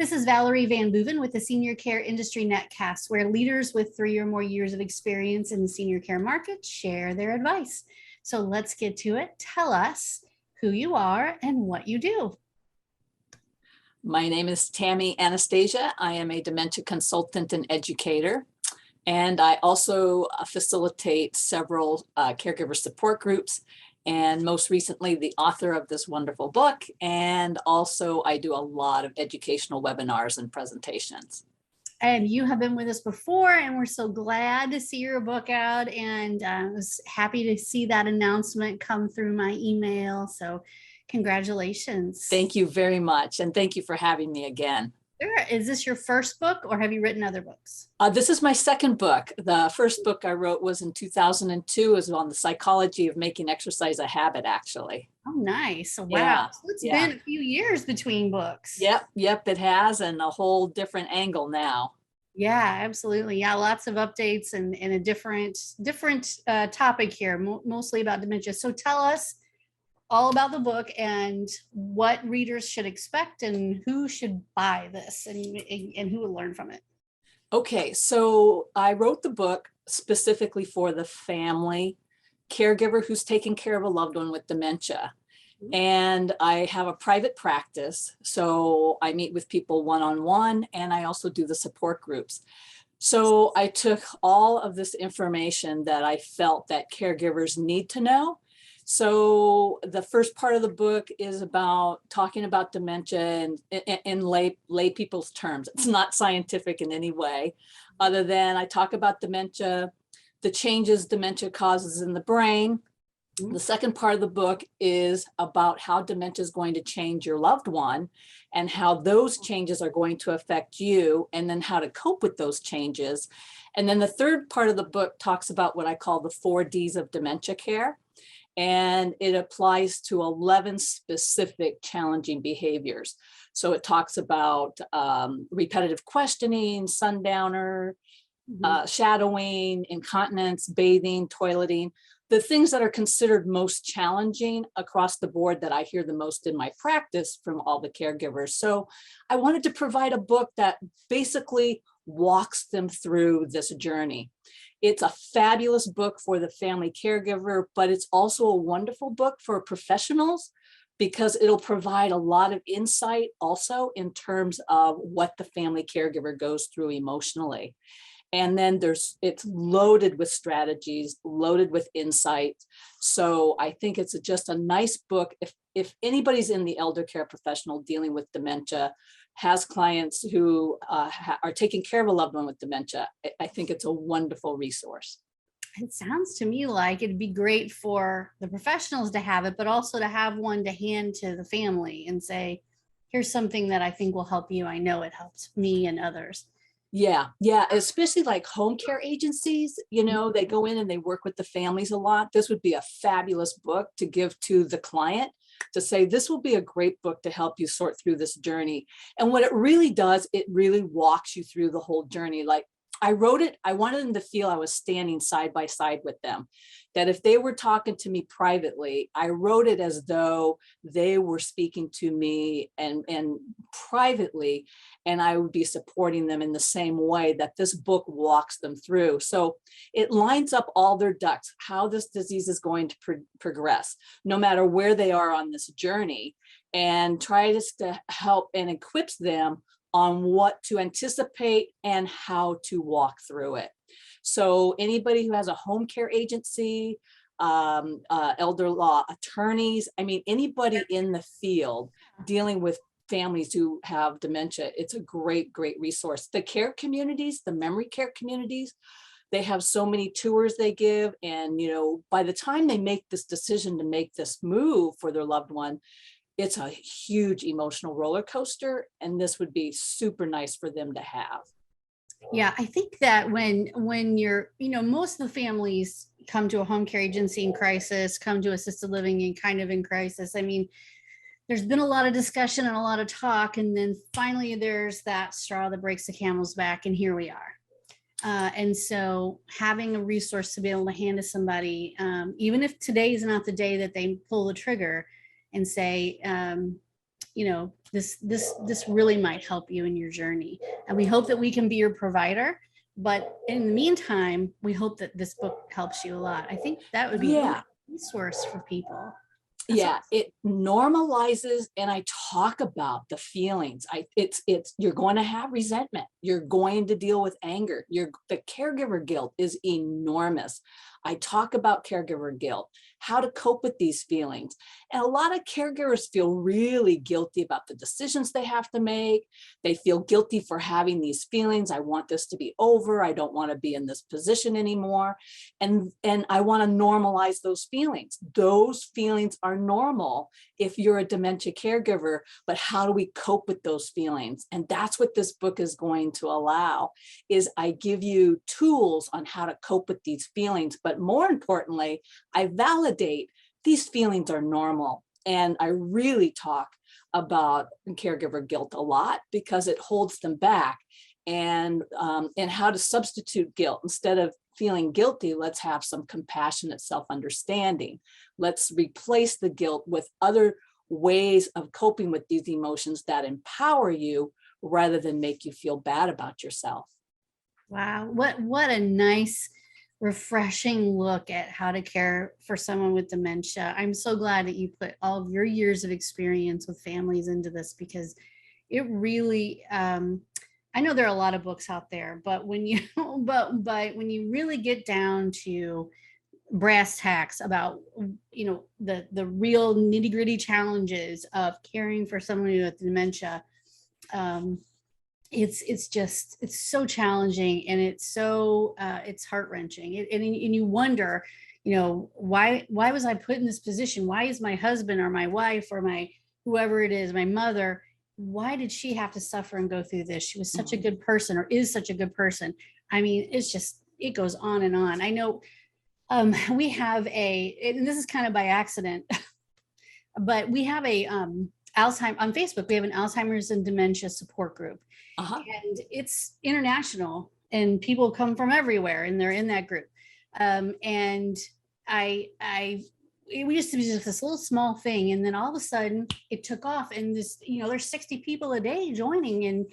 This is Valerie Van Boeven with the Senior Care Industry Netcast, where leaders with 3 or more years of experience in the senior care market share their advice. So let's get to it. Tell us who you are and what you do. My name is Tami Anastasia. I am a dementia consultant and educator, and I also facilitate several caregiver support groups, and most recently the author of this wonderful book. And also I do a lot of educational webinars and presentations. And you have been with us before, and we're so glad to see your book out. And I was happy to see that announcement come through my email. So congratulations. Thank you very much. And thank you for having me again. Sure. Is this your first book, or have you written other books? This is my second book. The first book I wrote was in 2002. It was on the psychology of making exercise a habit, actually. Oh, nice. Wow. Yeah, So it's been a few years between books. Yep, it has, and a whole different angle now. Yeah, absolutely. Yeah, lots of updates and a different topic here, mostly about dementia. So tell us all about the book and what readers should expect and who should buy this and who will learn from it. Okay, so I wrote the book specifically for the family caregiver who's taking care of a loved one with dementia. And I have a private practice, so I meet with people one-on-one, and I also do the support groups. So I took all of this information that I felt that caregivers need to know. So the first part of the book is about talking about dementia and in lay people's terms. It's not scientific in any way, other than I talk about dementia, the changes dementia causes in the brain. The second part of the book is about how dementia is going to change your loved one and how those changes are going to affect you, and then how to cope with those changes. And then the third part of the book talks about what I call the 4 Ds of dementia care. And it applies to 11 specific challenging behaviors. So it talks about repetitive questioning, sundowner, shadowing, incontinence, bathing, toileting, the things that are considered most challenging across the board that I hear the most in my practice from all the caregivers. So I wanted to provide a book that basically walks them through this journey. It's a fabulous book for the family caregiver, but it's also a wonderful book for professionals because it'll provide a lot of insight also in terms of what the family caregiver goes through emotionally. And then it's loaded with strategies, loaded with insight. So I think it's just a nice book. If anybody's in the elder care professional dealing with dementia, has clients who are taking care of a loved one with dementia, I think it's a wonderful resource. It sounds to me like it'd be great for the professionals to have it, but also to have one to hand to the family and say, here's something that I think will help you. I know it helps me and others. Yeah, especially like home care agencies, they go in and they work with the families a lot. This would be a fabulous book to give to the client to say, this will be a great book to help you sort through this journey. And what it really does, it really walks you through the whole journey. Like I wrote it, I wanted them to feel I was standing side by side with them, that if they were talking to me privately, I wrote it as though they were speaking to me and privately, and I would be supporting them in the same way that this book walks them through. So it lines up all their ducks, how this disease is going to progress, no matter where they are on this journey, and tries to help and equips them on what to anticipate and how to walk through it. So anybody who has a home care agency, elder law attorneys, anybody in the field dealing with families who have dementia, it's a great resource. The care communities, the memory care communities, they have so many tours they give. And, by the time they make this decision to make this move for their loved one, it's a huge emotional roller coaster, and this would be super nice for them to have. Yeah, I think that when you're, most of the families come to a home care agency in crisis, come to assisted living and kind of in crisis. There's been a lot of discussion and a lot of talk, and then finally there's that straw that breaks the camel's back, and here we are. And so having a resource to be able to hand to somebody, even if today is not the day that they pull the trigger and say, this really might help you in your journey. And we hope that we can be your provider. But in the meantime, we hope that this book helps you a lot. I think that would be a Yeah. great resource for people. Yeah, it normalizes, and I talk about the feelings. It's you're going to have resentment. You're going to deal with anger. The caregiver guilt is enormous. I talk about caregiver guilt, how to cope with these feelings. And a lot of caregivers feel really guilty about the decisions they have to make. They feel guilty for having these feelings. I want this to be over. I don't want to be in this position anymore. And I want to normalize those feelings. Those feelings are normal if you're a dementia caregiver, but how do we cope with those feelings? And that's what this book is going to allow, is I give you tools on how to cope with these feelings, but more importantly, I validate these feelings are normal. And I really talk about caregiver guilt a lot because it holds them back, and how to substitute guilt. Instead of feeling guilty, let's have some compassionate self-understanding. Let's replace the guilt with other ways of coping with these emotions that empower you rather than make you feel bad about yourself. Wow, what a nice, refreshing look at how to care for someone with dementia. I'm so glad that you put all of your years of experience with families into this, because it really, I know there are a lot of books out there, but when you but when you really get down to brass tacks about the real nitty-gritty challenges of caring for someone with dementia, um, it's so challenging, and it's heart-wrenching, and you wonder, why was I put in this position? Why is my husband or my wife or my whoever it is, my mother, why did she have to suffer and go through this? She was such a good person, or is such a good person. I mean, it goes on and on. I know we have and this is kind of by accident, but we have a Alzheimer's on Facebook. We have an Alzheimer's and dementia support group, and it's international, and people come from everywhere, and they're in that group. And we used to be just this little small thing, and then all of a sudden it took off, and there's 60 people a day joining, and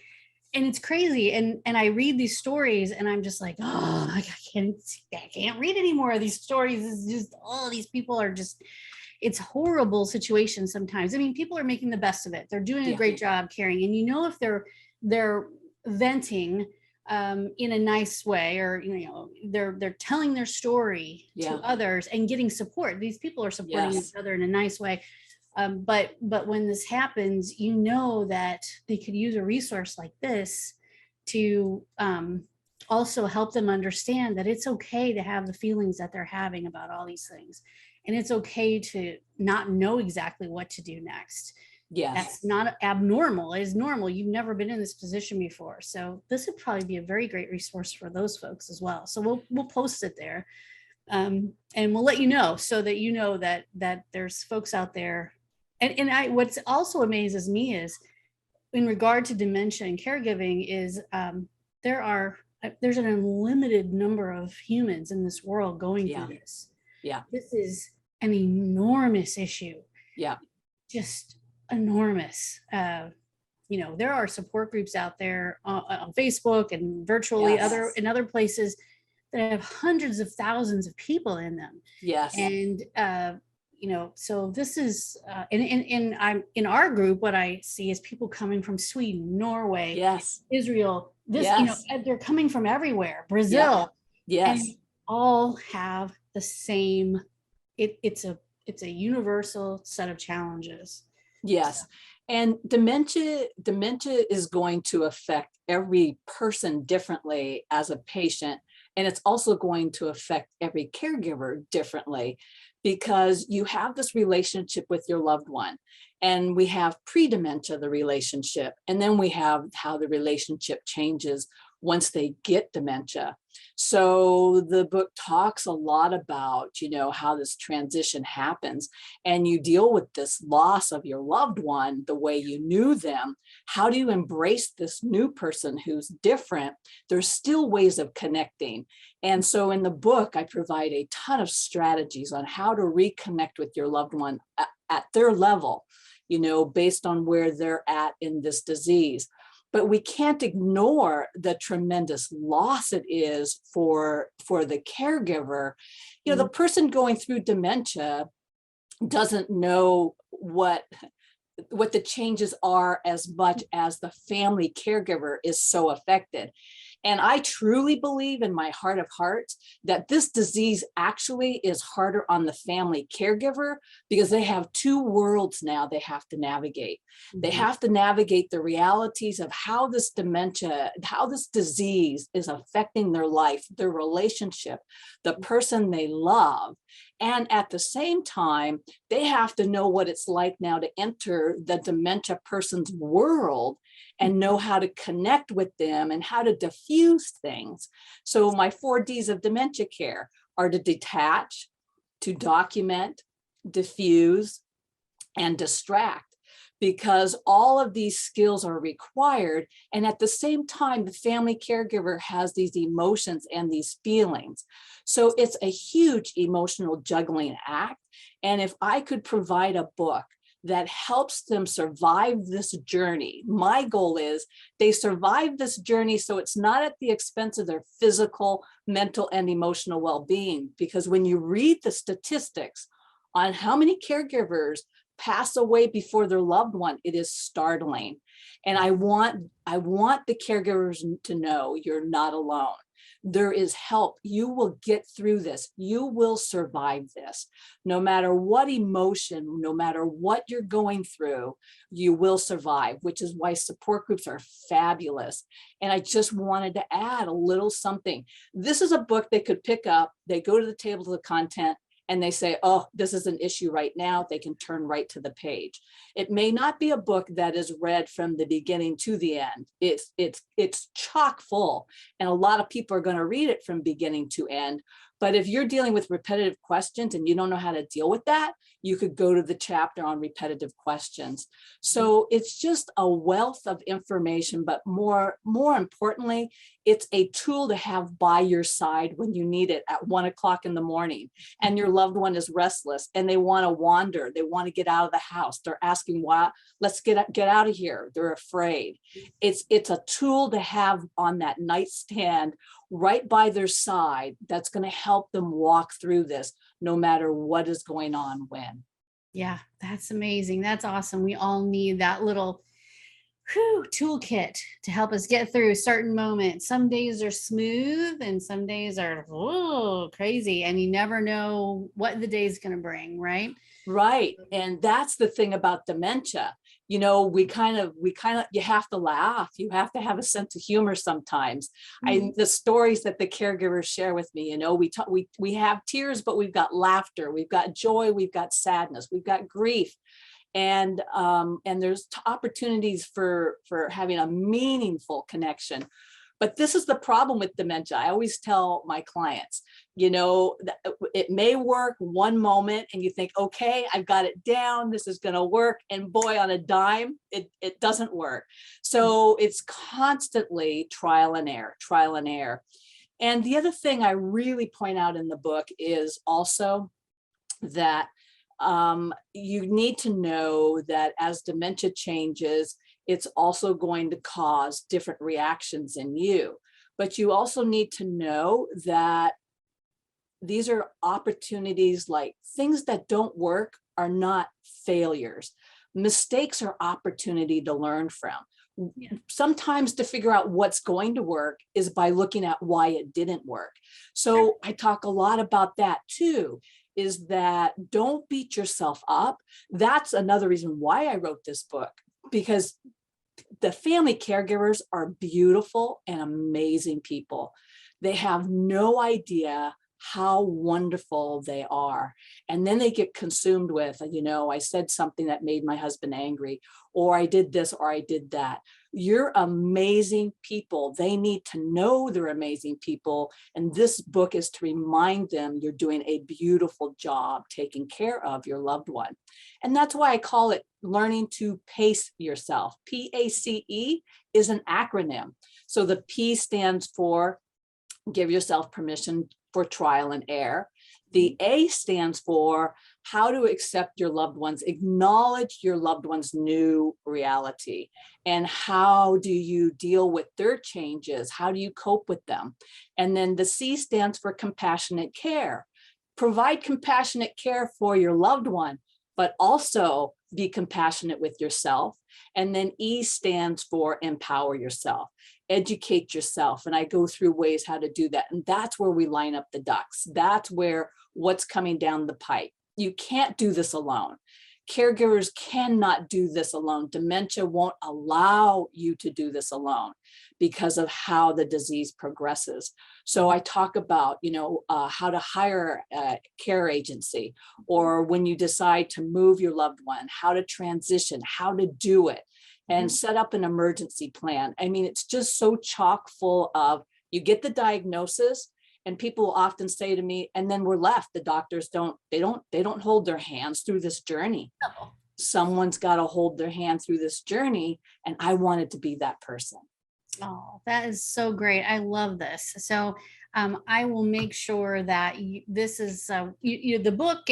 it's crazy. And I read these stories, and I'm just like, oh, I can't read any more of these stories. It's just, these people are just, it's horrible situations sometimes. I mean, people are making the best of it. They're doing a great job caring, and if they're venting in a nice way, or they're telling their story to others and getting support. These people are supporting each other in a nice way. But when this happens, that they could use a resource like this to also help them understand that it's okay to have the feelings that they're having about all these things, and it's okay to not know exactly what to do next. Yes. That's not abnormal. It is normal. You've never been in this position before. So this would probably be a very great resource for those folks as well. So we'll post it there. And we'll let you know, so that that there's folks out there. And what's also amazes me is, in regard to dementia and caregiving, is there's an unlimited number of humans in this world going through this. Yeah. This is an enormous issue. Yeah. Just enormous. There are support groups out there on Facebook and virtually in other places that have hundreds of thousands of people in them. Yes. And so this is I'm in our group, what I see is people coming from Sweden, Norway, Israel, they're coming from everywhere, Brazil. And all have the same, it's a universal set of challenges. Yes. And dementia is going to affect every person differently as a patient. And it's also going to affect every caregiver differently, because you have this relationship with your loved one. And we have pre-dementia, the relationship, and then we have how the relationship changes once they get dementia. So the book talks a lot about, how this transition happens, and you deal with this loss of your loved one the way you knew them. How do you embrace this new person who's different? There's still ways of connecting. And so in the book, I provide a ton of strategies on how to reconnect with your loved one at their level, based on where they're at in this disease. But we can't ignore the tremendous loss it is for the caregiver. The person going through dementia doesn't know what the changes are as much as the family caregiver is so affected. And I truly believe in my heart of hearts that this disease actually is harder on the family caregiver because they have two worlds now they have to navigate. They have to navigate the realities of how this dementia, how this disease is affecting their life, their relationship, the person they love. And at the same time, they have to know what it's like now to enter the dementia person's world and know how to connect with them and how to diffuse things. So my 4Ds of dementia care are to detach, to document, diffuse, and distract, because all of these skills are required. And at the same time, the family caregiver has these emotions and these feelings. So it's a huge emotional juggling act. And if I could provide a book that helps them survive this journey, my goal is they survive this journey so it's not at the expense of their physical, mental, and emotional well-being. Because when you read the statistics on how many caregivers pass away before their loved one, it is startling. And I want the caregivers to know you're not alone. There is help. You will get through this. You will survive this. No matter what emotion, no matter what you're going through, you will survive, which is why support groups are fabulous. And I just wanted to add a little something. This is a book they could pick up. They go to the table of the content and they say, oh, this is an issue right now. They can turn right to the page. It may not be a book that is read from the beginning to the end. It's chock full, and a lot of people are going to read it from beginning to end. But if you're dealing with repetitive questions and you don't know how to deal with that, you could go to the chapter on repetitive questions. So it's just a wealth of information, but more importantly, it's a tool to have by your side when you need it at 1 o'clock in the morning and your loved one is restless and they want to wander. They want to get out of the house. They're asking why, let's get out of here. They're afraid. It's a tool to have on that nightstand right by their side that's going to help them walk through this no matter what is going on when. Yeah, that's amazing. That's awesome. We all need that little toolkit to help us get through certain moments. Some days are smooth and some days are crazy, and you never know what the day is going to bring, right? Right. And that's the thing about dementia. We kind of, you have to laugh. You have to have a sense of humor sometimes. The stories that the caregivers share with me, we have tears, but we've got laughter, we've got joy, we've got sadness, we've got grief. And there's opportunities for having a meaningful connection. But this is the problem with dementia. I always tell my clients, it may work one moment and you think, okay, I've got it down, this is going to work. And boy, on a dime, it doesn't work. So it's constantly trial and error. And the other thing I really point out in the book is also that you need to know that as dementia changes, it's also going to cause different reactions in you. But you also need to know that these are opportunities, like things that don't work are not failures. Mistakes are opportunity to learn from. Yeah. Sometimes to figure out what's going to work is by looking at why it didn't work. So I talk a lot about that too, is that don't beat yourself up. That's another reason why I wrote this book, because the family caregivers are beautiful and amazing people. They have no idea how wonderful they are. And then they get consumed with, I said something that made my husband angry, or I did this, or I did that. You're amazing people. They need to know they're amazing people. And this book is to remind them you're doing a beautiful job taking care of your loved one. And that's why I call it learning to pace yourself. PACE is an acronym. So the P stands for give yourself permission for trial and error. The A stands for how to accept your loved ones, acknowledge your loved one's new reality, and how do you deal with their changes? How do you cope with them? And then the C stands for compassionate care. Provide compassionate care for your loved one, but also be compassionate with yourself. And then E stands for empower yourself, educate yourself. And I go through ways how to do that. And that's where we line up the ducks. That's where what's coming down the pipe. You can't do this alone. Caregivers cannot do this alone. Dementia won't allow you to do this alone because of how the disease progresses. So I talk about, how to hire a care agency, or when you decide to move your loved one, how to transition, how to do it, and set up an emergency plan. I mean, it's just so chock full of, you get the diagnosis, and people often say to me, and then we're left. The doctors don't hold their hands through this journey. No. Someone's got to hold their hand through this journey. And I wanted to be that person. Oh, that is so great. I love this. So I will make sure that this is the book.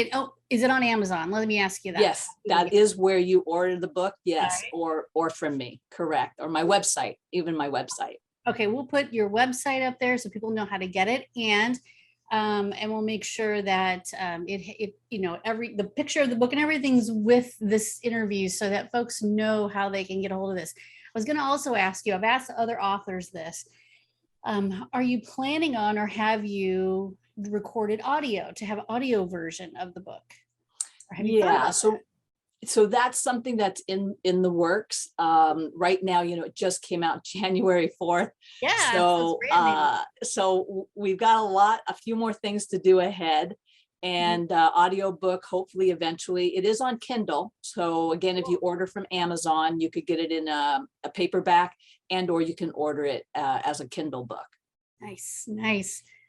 Is it on Amazon? Let me ask you that. Yes, that is where you order the book. Yes, right. or from me, correct. Or my website, even my website. Okay, we'll put your website up there so people know how to get it, and we'll make sure that the picture of the book and everything's with this interview so that folks know how they can get a hold of this. I was going to also ask you, I've asked other authors this, are you planning on, or have you recorded audio to have audio version of the book? Or have you thought about that? So that's something that's in the works right now. It just came out January 4th. Yeah. So we've got a few more things to do ahead, and audiobook, hopefully eventually. It is on Kindle. So again, if you order from Amazon, you could get it in a paperback, or you can order it as a Kindle book. Nice.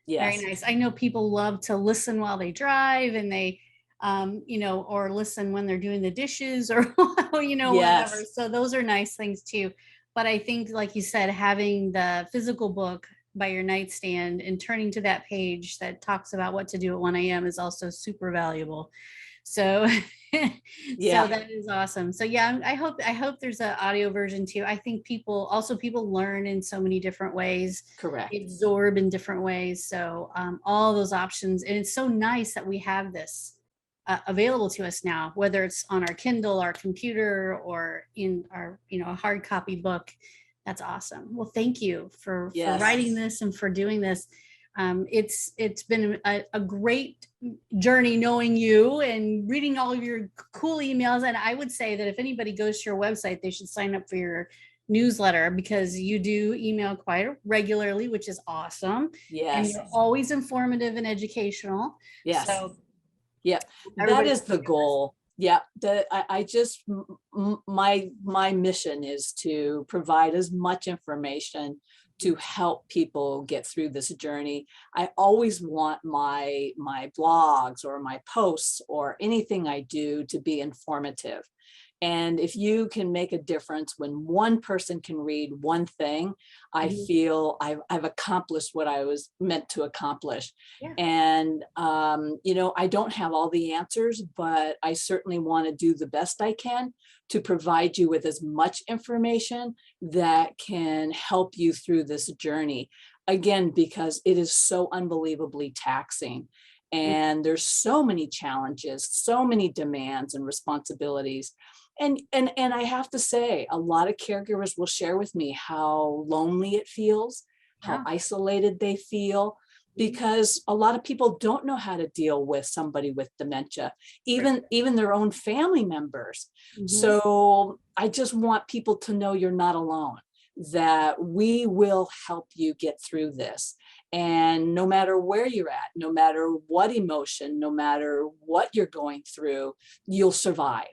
Yes. Very nice. I know people love to listen while they drive, and they or listen when they're doing the dishes, or whatever. So those are nice things too. But I think, like you said, having the physical book by your nightstand and turning to that page that talks about what to do at 1 a.m. is also super valuable. So so that is awesome. So yeah, I hope there's an audio version too. I think people learn in so many different ways. Correct. Absorb in different ways. So all those options, and it's so nice that we have this available to us now, whether it's on our Kindle, our computer, or in our a hard copy book. That's awesome. Well, thank you for writing this and for doing this. It's been a great journey knowing you and reading all of your cool emails. And I would say that if anybody goes to your website, they should sign up for your newsletter, because you do email quite regularly, which is awesome. Yes. And you're always informative and educational. Yes. So yeah, that is the goal. Yeah, my mission is to provide as much information to help people get through this journey. I always want my blogs or my posts or anything I do to be informative. And if you can make a difference when one person can read one thing, I feel I've accomplished what I was meant to accomplish. Yeah. And, I don't have all the answers, but I certainly want to do the best I can to provide you with as much information that can help you through this journey. Again, because it is so unbelievably taxing. And there's so many challenges, so many demands and responsibilities. And I have to say, a lot of caregivers will share with me how lonely it feels, how isolated they feel, because a lot of people don't know how to deal with somebody with dementia, even their own family members. So I just want people to know you're not alone, that we will help you get through this. And no matter where you're at, no matter what emotion, no matter what you're going through, you'll survive.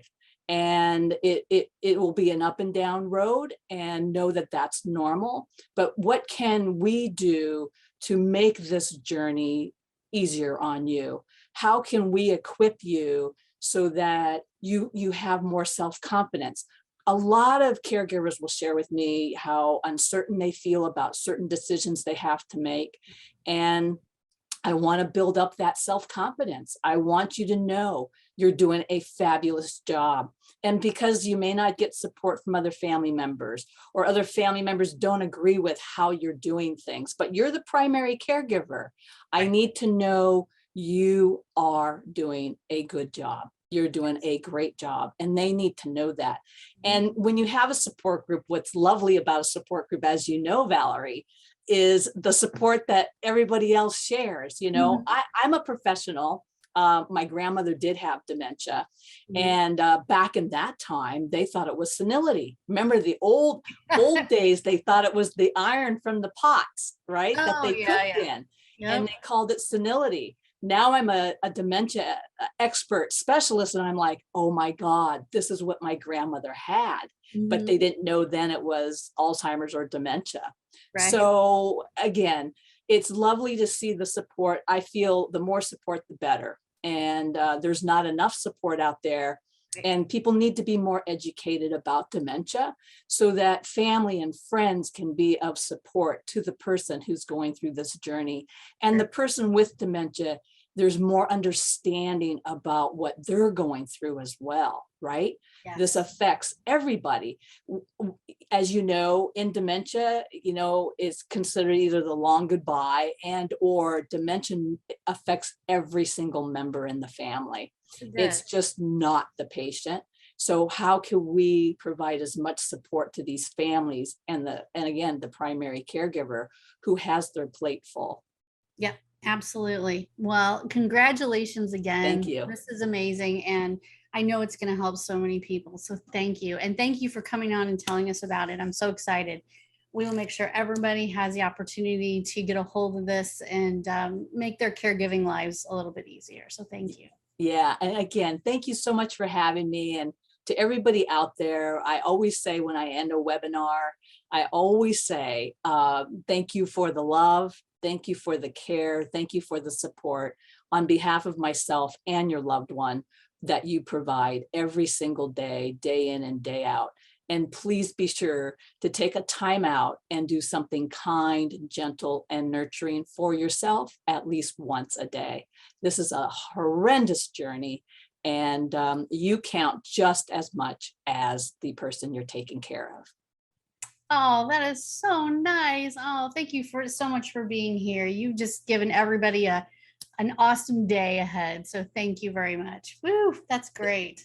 And it will be an up and down road, and know that that's normal. But what can we do to make this journey easier on you? How can we equip you so that you have more self-confidence? A lot of caregivers will share with me how uncertain they feel about certain decisions they have to make. And I want to build up that self-confidence. I want you to know You're doing a fabulous job. And because you may not get support from other family members, or other family members don't agree with how you're doing things, but you're the primary caregiver, I need to know you are doing a good job. You're doing a great job, and they need to know that. And when you have a support group, what's lovely about a support group, as you know, Valerie, is the support that everybody else shares. You know, I'm a professional. My grandmother did have dementia. And back in that time, they thought it was senility. Remember the old days, they thought it was the iron from the pots, right? That they cooked in. And they called it senility. Now I'm a dementia expert specialist, and I'm like, oh my God, this is what my grandmother had. But they didn't know then it was Alzheimer's or dementia. So again, it's lovely to see the support. I feel the more support, the better. And there's not enough support out there. And people need to be more educated about dementia so that family and friends can be of support to the person who's going through this journey. And the person with dementia, there's more understanding about what they're going through as well, right? This affects everybody. As you know, in dementia, you know, it's considered either the long goodbye and or dementia affects every single member in the family. It's just not the patient. So how can we provide as much support to these families and again, the primary caregiver who has their plate full? Yeah, absolutely. Well, congratulations again. Thank you. This is amazing. And I know it's going to help so many people. So thank you. And thank you for coming on and telling us about it. I'm so excited. We will make sure everybody has the opportunity to get a hold of this and make their caregiving lives a little bit easier. So thank you. Yeah. And again, thank you so much for having me. And to everybody out there, I always say when I end a webinar, I always say, thank you for the love. Thank you for the care. Thank you for the support on behalf of myself and your loved one that you provide every single day, day in and day out. And please be sure to take a time out and do something kind, gentle, and nurturing for yourself at least once a day. This is a horrendous journey, and you count just as much as the person you're taking care of. Oh, that is so nice. Oh, thank you so much for being here. You've just given everybody an awesome day ahead. So thank you very much. Woo, that's great.